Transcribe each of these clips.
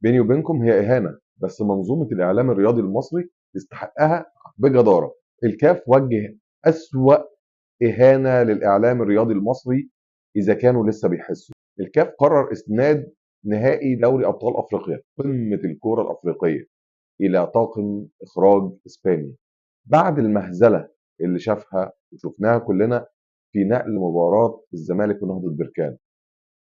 بيني وبينكم هي إهانة، بس منظومة الإعلام الرياضي المصري تستحقها بجدارة. الكاف وجه أسوأ إهانة للإعلام الرياضي المصري إذا كانوا لسه بيحسوا. الكاف قرر إسناد نهائي دوري أبطال أفريقيا، قمة الكرة الأفريقية، إلى طاقم إخراج إسباني بعد المهزلة اللي شافها وشفناها كلنا في نقل مباراة الزمالك ونهضة بركان.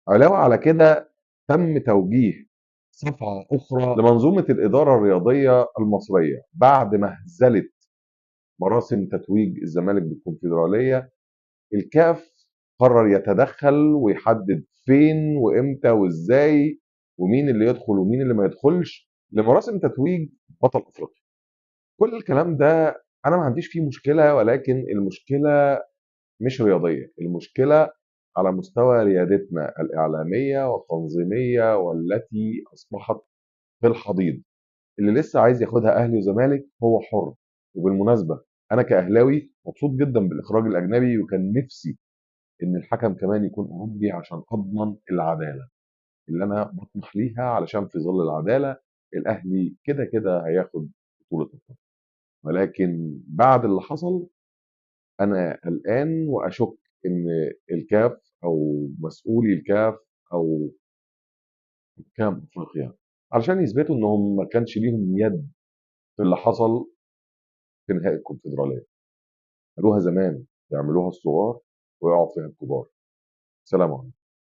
علاوة على كده تم توجيه صفعة أخرى لمنظومة الإدارة الرياضية المصرية بعد مهزلة مراسم تتويج الزمالك بالكونفدرالية. الكاف قرر يتدخل ويحدد فين وامتى وازاي ومين اللي يدخل ومين اللي ما يدخلش لمراسم تتويج بطل افريقيا. كل الكلام ده انا ما عنديش فيه مشكله، ولكن المشكله مش رياضيه، المشكله على مستوى ريادتنا الاعلاميه والتنظيميه والتي اصبحت في الحضيض. اللي لسه عايز ياخدها اهلي وزمالك هو حر. وبالمناسبه انا كاهلاوي مبسوط جدا بالاخراج الاجنبي، وكان نفسي ان الحكم كمان يكون اوروبي عشان اضمن العداله اللي انا بطمح ليها، علشان في ظل العداله الاهلي كده كده هياخد بطوله القرن. ولكن بعد اللي حصل انا قلقان واشك ان الكاف او مسؤولي الكاف او حكام افريقيا علشان يثبتوا انهم ما كانش ليهم يد في اللي حصل في نهائي الكونفدراليه. قالوها زمان، يعملوها الصغار ويقعوا فيها الكبار. سلام عليكم.